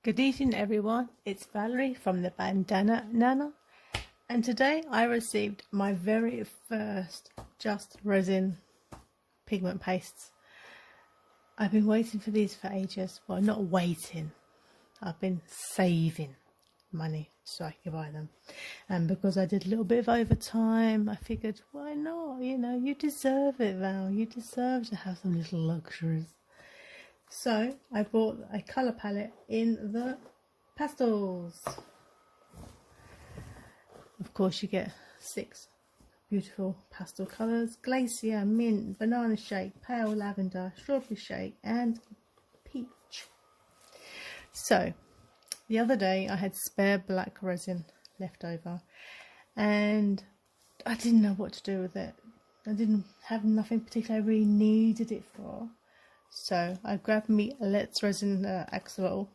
Good evening everyone, it's Valerie from the Bandana Nana, and today I received my very first Just Resin pigment pastes. I've been waiting for these for ages. Well, not waiting, I've been saving money so I could buy them, and because I did a little bit of overtime, I figured why not, you deserve it, Val, you deserve to have some little luxuries. So I bought a colour palette in the pastels. Of course you get 6 beautiful pastel colours: glacier, mint, banana shake, pale lavender, strawberry shake and peach. So the other day I had spare black resin left over and I didn't know what to do with it. I didn't have nothing particular I really needed it for. So I grabbed me Let's Resin axolotl.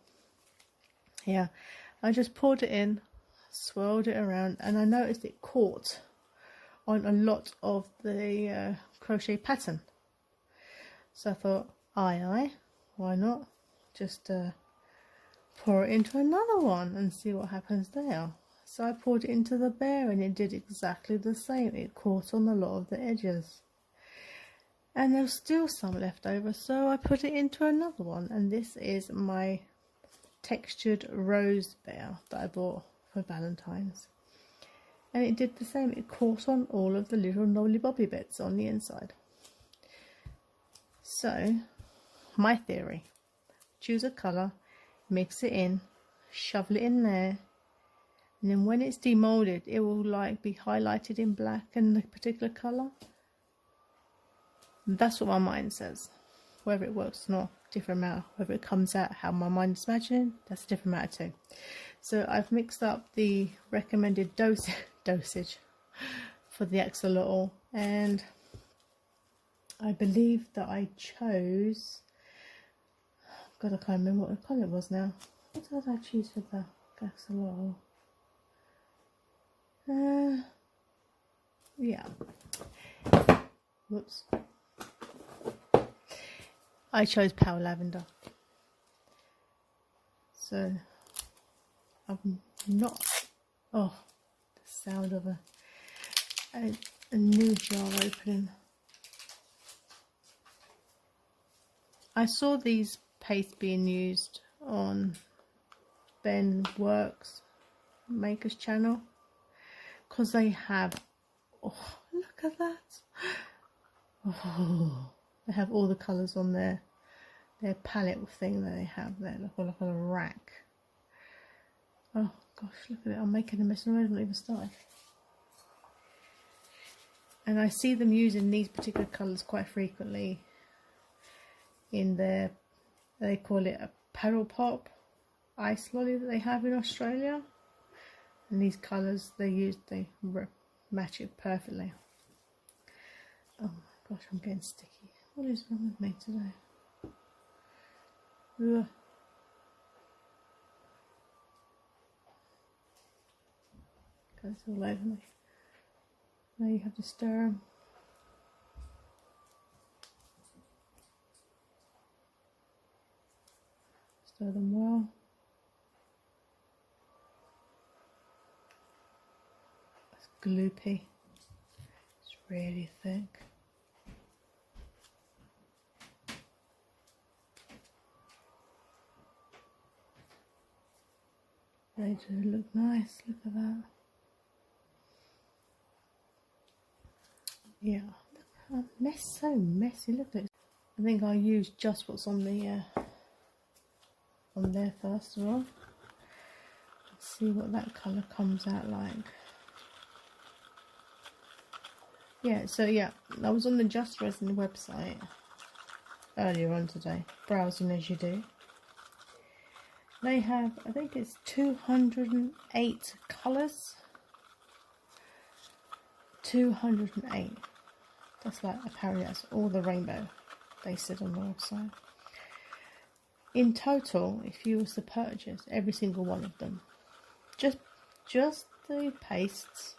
Yeah, I just poured it in, swirled it around, and I noticed it caught on a lot of the crochet pattern. So I thought, aye, why not just pour it into another one and see what happens there. So I poured it into the bear and it did exactly the same. It caught on a lot of the edges. And there was still some left over, so I put it into another one, and this is my textured rose bear that I bought for Valentine's. And it did the same, it caught on all of the little nolly bobby bits on the inside. So, my theory: choose a colour, mix it in, shovel it in there, and then when it's demolded, it will like be highlighted in black in the particular colour. That's what my mind says. Whether it works or not, different matter. Whether it comes out how my mind is imagining, that's a different matter too. So I've mixed up the recommended dosage for the axolotl, and I believe that I chose, God, I can't remember what the colour it was now. What did I choose for the axolotl? Yeah. Whoops. I chose pale lavender. So I'm not, oh, the sound of a new jar opening. I saw these pastes being used on Ben Works Maker's channel because they have, oh, look at that. Oh, they have all the colours on their palette thing that they have there. Look like a rack. Oh gosh, look at it. I'm making a mess already. I haven't even started. And I see them using these particular colours quite frequently in their, they call it a paddle pop ice lolly that they have in Australia. And these colours they use, they match it perfectly. Oh my gosh, I'm getting sticky. What is wrong with me today? Ugh. Goes all over me. Now you have to stir them. Stir them well. It's gloopy. It's really thick. They do look nice, look at that. Yeah, look, so messy, look at it. I think I'll use just what's on the on there first of all. Let's see what that colour comes out like. Yeah, so yeah, I was on the Just Resin website earlier on today, browsing as you do. They have, I think it's 208 colours. 208. That's like, apparently that's all the rainbow, they said on the website. In total, if you was to purchase every single one of them, just the pastes,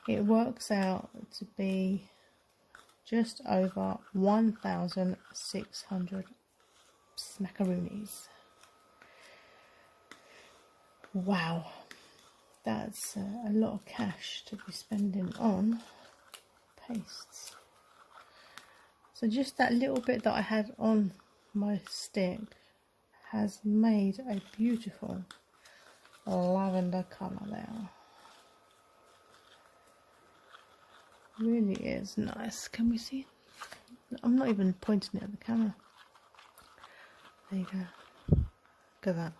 it works out to be just over 1,600 smackaroonies. Wow, that's a lot of cash to be spending on pastes. So just that little bit that I had on my stick has made a beautiful lavender colour there. Really is nice. Can we see? I'm not even pointing it at the camera. There you go. Look at that.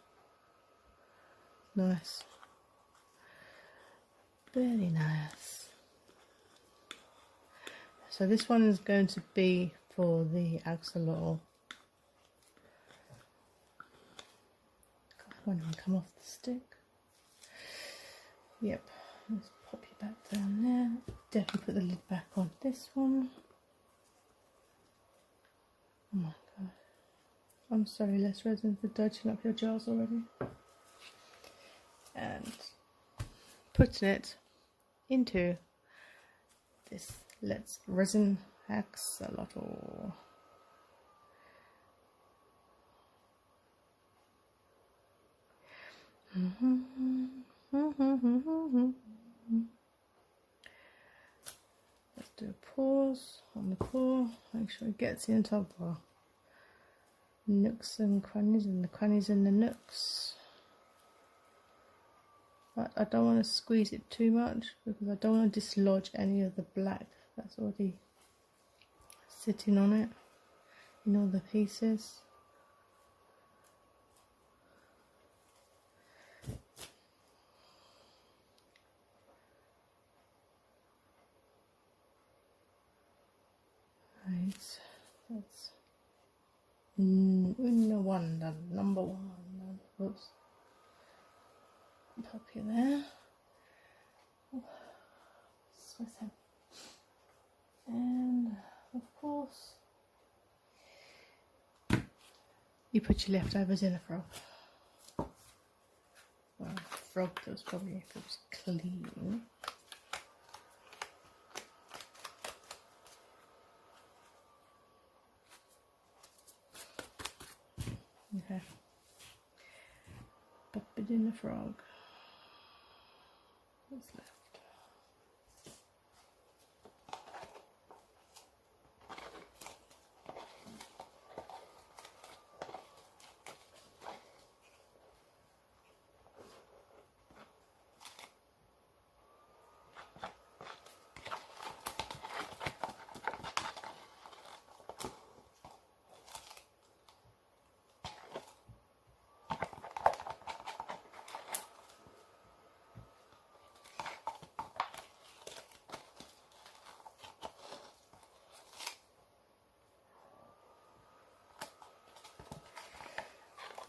Nice. Very nice. So this one is going to be for the axolotl. One will come off the stick. Yep. Let's pop you back down there. Definitely put the lid back on this one. Oh my god. I'm sorry, less resin for dodging up your jars already. And putting it into this Let's Resin axolotl. Let's do a pause on the core, make sure it gets into our nooks and crannies and the crannies and the nooks. But I don't want to squeeze it too much because I don't want to dislodge any of the black that's already sitting on it in all the pieces. Right, that's one done, number one done. Oops. Pop you there. Swiss him. And of course, you put your leftovers in a frog. Well, a frog that was probably, if it was clean. Okay. Pop it in the frog. What's left?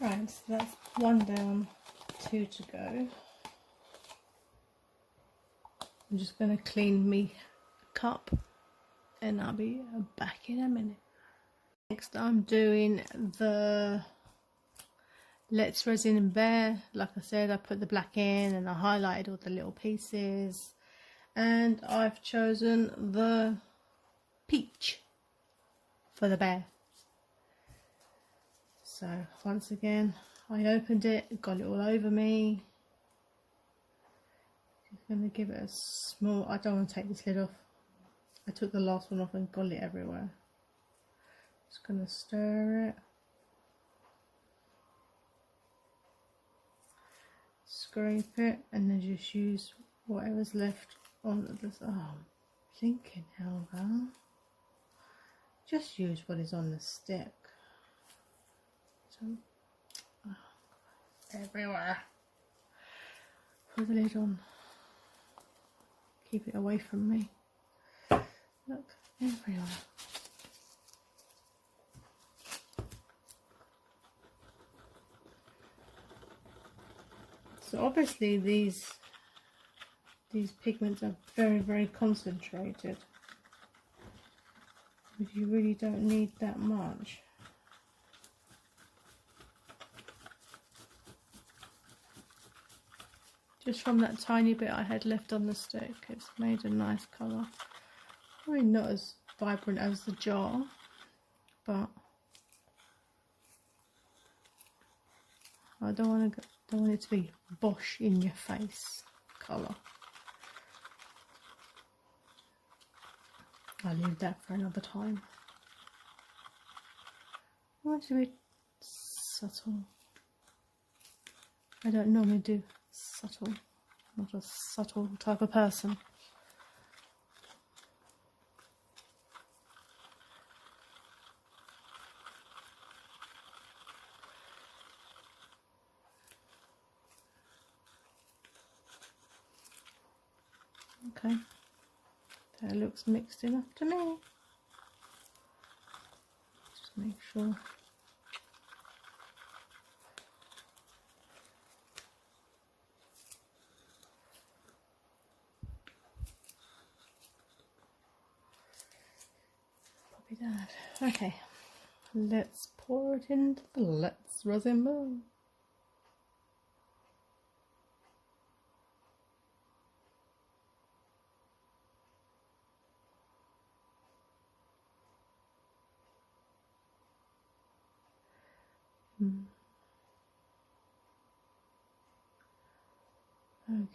Right, so that's one down, two to go. I'm just going to clean me cup and I'll be back in a minute. Next I'm doing the Let's Resin Bear. Like I said, I put the black in and I highlighted all the little pieces. And I've chosen the peach for the bear. So once again, I opened it, got it all over me. Just going to give it a small, I don't want to take this lid off. I took the last one off and got it everywhere. Just going to stir it. Scrape it and then just use whatever's left on this. Oh, I'm thinking, Helga. Just use what is on the stick. Everywhere. Put the lid on. Keep it away from me. Look, everywhere. So obviously these pigments are very, very concentrated. But you really don't need that much. Just from that tiny bit I had left on the stick, it's made a nice colour. Probably not as vibrant as the jar, but I don't want to Don't want it to be Bosch in your face colour. I'll leave that for another time. I want it to be subtle. I don't normally do subtle. I'm not a subtle type of person. Okay, that looks mixed enough to me. Just make sure. Copy that. Okay, let's pour it into the Let's Resin bowl.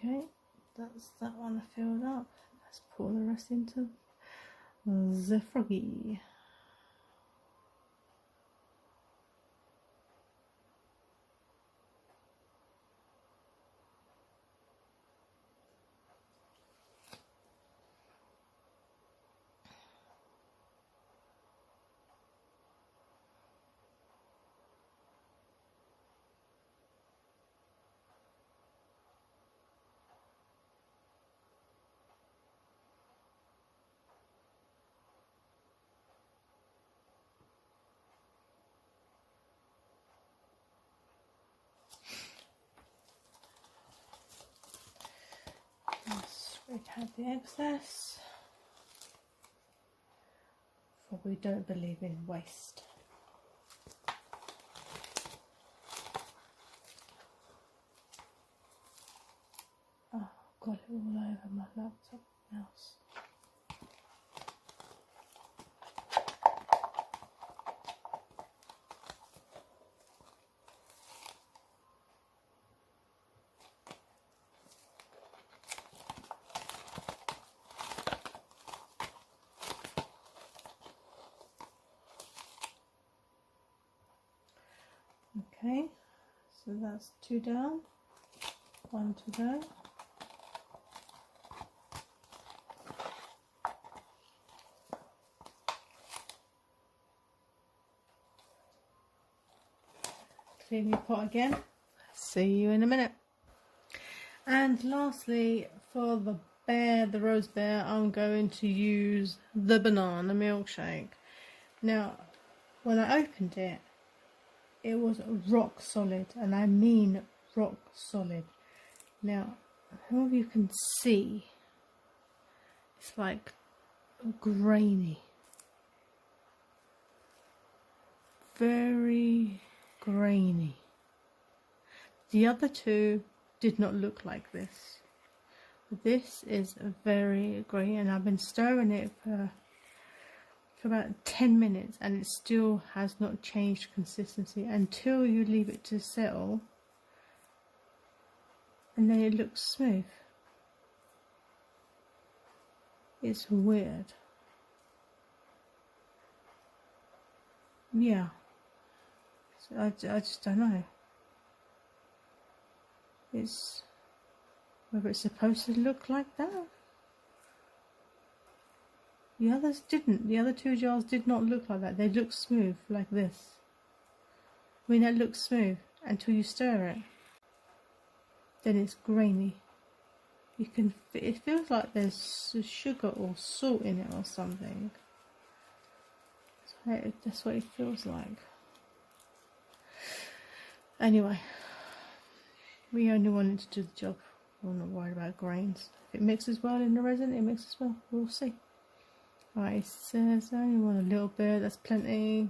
Okay, that's that one filled up. Let's pour the rest into the froggy. Let's out the excess, for we don't believe in waste. Oh, got it all over my laptop mouse. Okay, so that's 2 down, 1 to go. Clean your pot again. See you in a minute. And lastly, for the rose bear, I'm going to use the banana milkshake. Now, when I opened it, it was rock solid, and I mean rock solid. Now, some of you can see, it's like grainy, very grainy. The other two did not look like this. This is very grainy, and I've been stirring it for about 10 minutes and it still has not changed consistency until you leave it to settle, and then it looks smooth. It's weird. Yeah, so I just don't know. It's whether it's supposed to look like that. The others didn't. The other 2 jars did not look like that. They look smooth like this. I mean, that looks smooth until you stir it. Then it's grainy. You can. It feels like there's sugar or salt in it or something. That's what it feels like. Anyway, we only wanted to do the job. We're not worried about grains. If it mixes well in the resin, it mixes well. We'll see. Right, it says I only want a little bit, that's plenty.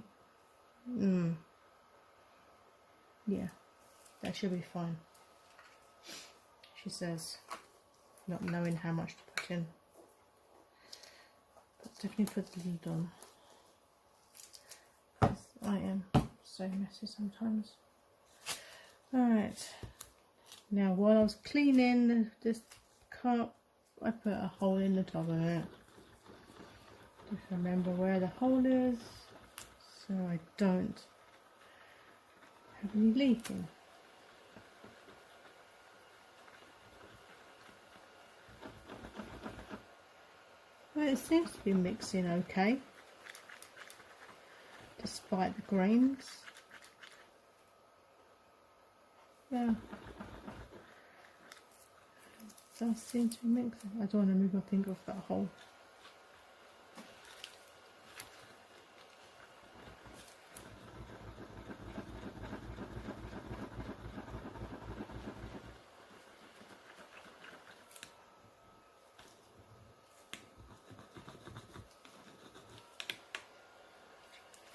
Yeah, that should be fine. She says, not knowing how much to put in. But definitely put the lid on. I am so messy sometimes. Alright, Now while I was cleaning this cup, I put a hole in the top of it. Just remember where the hole is so I don't have any leaking. Well, it seems to be mixing okay despite the grains. Yeah, it does seem to be mixing. I don't want to move my finger off that hole.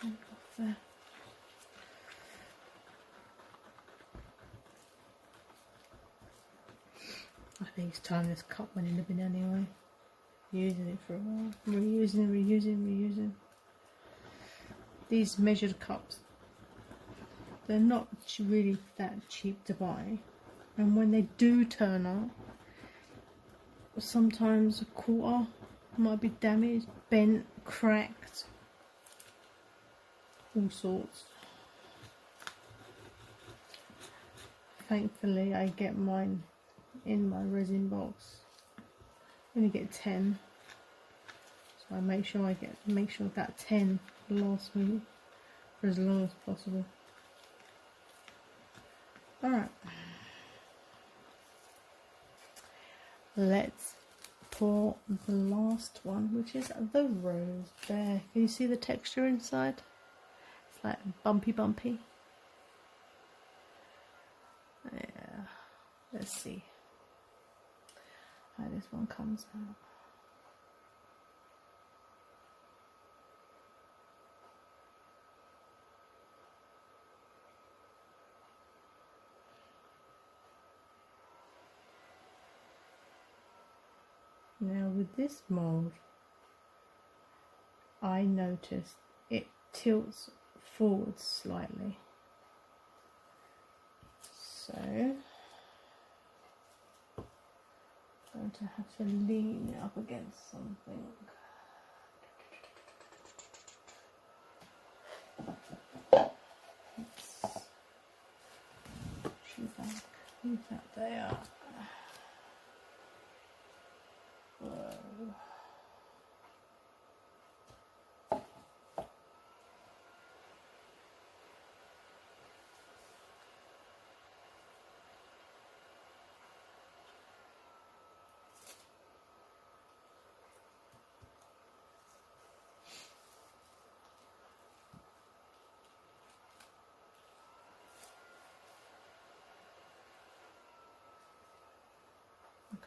Off there. I think it's time this cup went in the bin anyway. Using it for a while. Reusing. These measured cups, they're not really that cheap to buy. And when they do turn up, sometimes a quarter might be damaged, bent, cracked, all sorts. Thankfully I get mine in my resin box. I only get 10, so I make sure that 10 lasts me for as long as possible. Alright, let's pour the last one, which is the rose. There, can you see the texture inside? It's like bumpy. Yeah, let's see how this one comes out. Now with this mould, I noticed it tilts forward slightly, so I'm going to have to lean it up against something. Shoot back, leave that there. Whoa.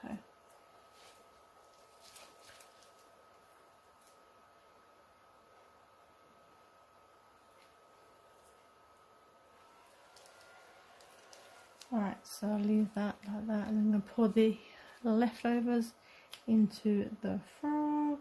Okay. Alright, so I'll leave that like that, and I'm going to pour the leftovers into the frog.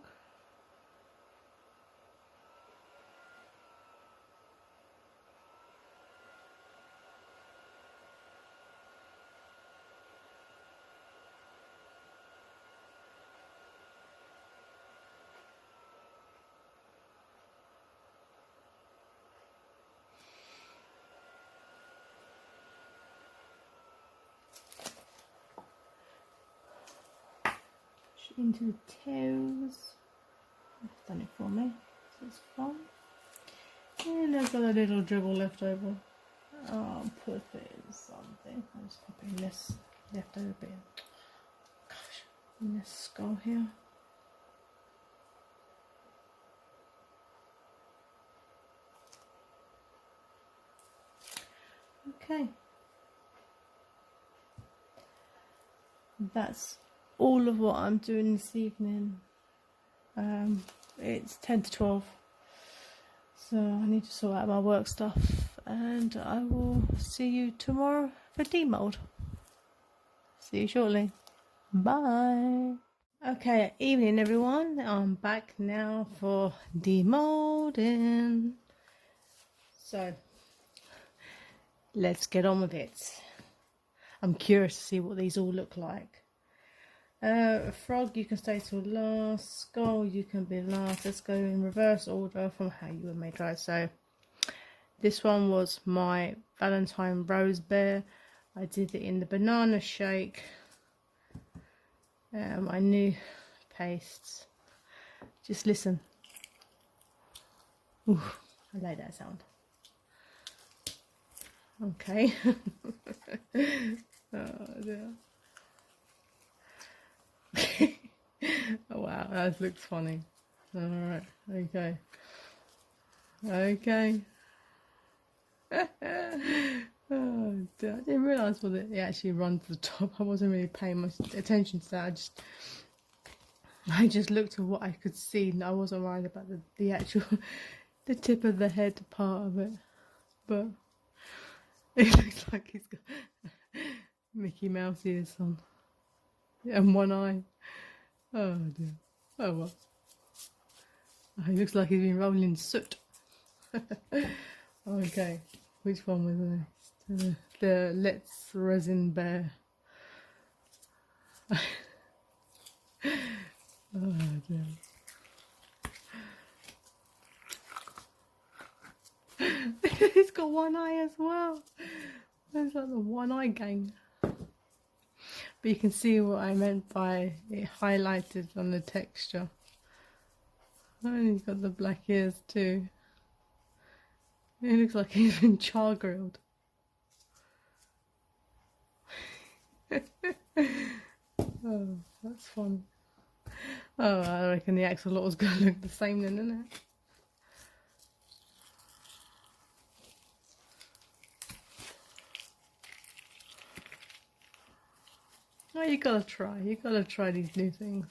Into the toes. I've done it for me, so it's fine. And I've got a little dribble left over. I'll put it in something. I'm just popping this leftover bit. Gosh, in this skull here. Okay. That's all of what I'm doing this evening. It's 10 to 12, so I need to sort out my work stuff, and I will see you tomorrow for demold. See you shortly. Bye. Okay, evening everyone. I'm back now for demolding. So let's get on with it. I'm curious to see what these all look like. Frog, you can stay till last. Skull, you can be last. Let's go in reverse order from how you were made, right? So this one was my Valentine Rose Bear. I did it in the banana shake. My new pastes. Just listen. Ooh, I like that sound. Okay. Oh dear. Oh wow, that looks funny. Alright, okay. Okay. Oh dear. I didn't realise what it actually runs to the top. I wasn't really paying much attention to that. I just looked at what I could see and I wasn't worried about the actual the tip of the head part of it. But it looks like he's got Mickey Mouse ears on. And one eye. Oh dear. Oh well. Oh, he looks like he's been rolling in soot. Okay. Which one was the next? The Let's Resin Bear. Oh dear. He's got one eye as well. It's like the one eye gang. But you can see what I meant by it highlighted on the texture. And he's got the black ears too. It looks like he's been char grilled. Oh, that's fun. Oh, I reckon the axolotl's gonna look the same then, isn't it? Oh, you gotta try. You gotta try these new things.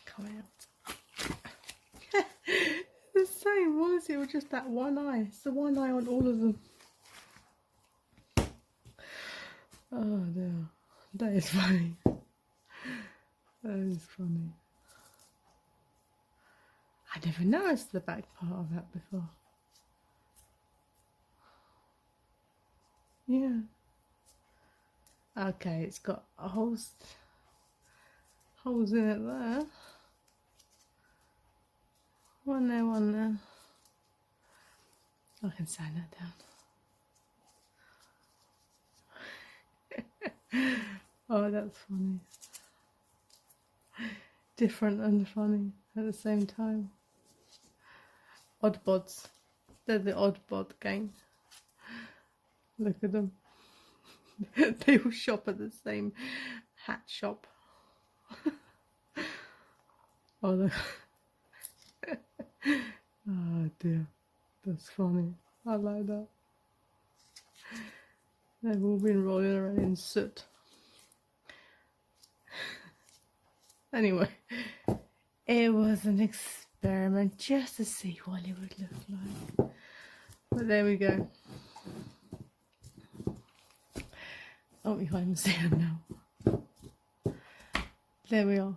Come out. The same, honestly, with just that one eye. It's the one eye on all of them. Oh dear. That is funny. That is funny. I never noticed the back part of that before. Yeah. Okay, it's got holes in it there. One there, one there. I can sand that down. Oh, that's funny. Different and funny at the same time. Oddbods. They're the oddbod gang. Look at them. They all shop at the same hat shop. Oh, look. Oh dear, that's funny. I like that. They've all been rolling around in soot. Anyway, it was an experiment just to see what it would look like. But there we go. Oh, you can't even see them now. There we are.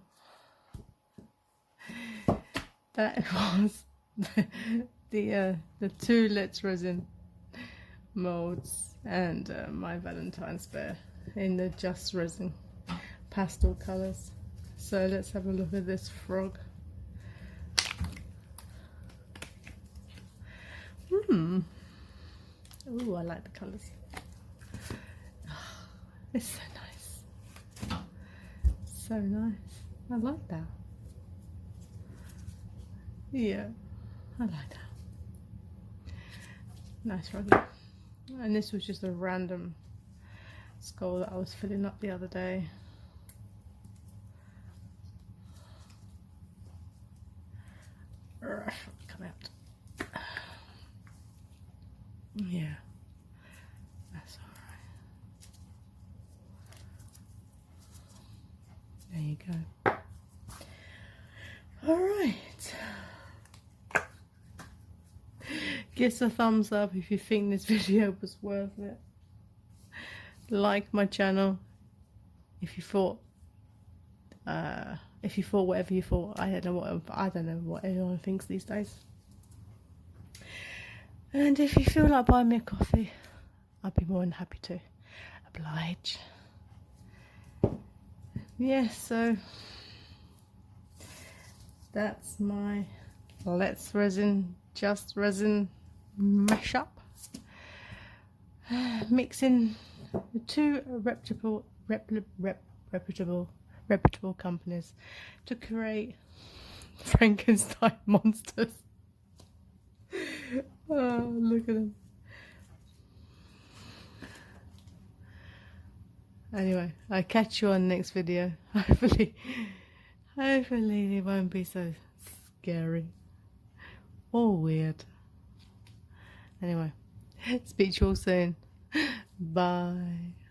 That was the two Let's Resin molds and my Valentine's Bear in the Just Resin pastel colours. So let's have a look at this frog. Ooh, I like the colours. It's so nice. So nice. I like that. Yeah, I like that. Nice froggy. And this was just a random skull that I was filling up the other day. Come out. Yeah, that's alright. There you go. Alright. Give us a thumbs up if you think this video was worth it. Like my channel if you thought whatever you thought. I don't know what anyone thinks these days. And if you feel like buying me a coffee, I'd be more than happy to oblige. Yeah, so that's my Let's Resin, Just Resin mashup. Mixing the two reputable companies to create Frankenstein monsters. Oh, look at them. Anyway, I'll catch you on the next video. Hopefully it won't be so scary or weird. Anyway, speak to you all soon. Bye.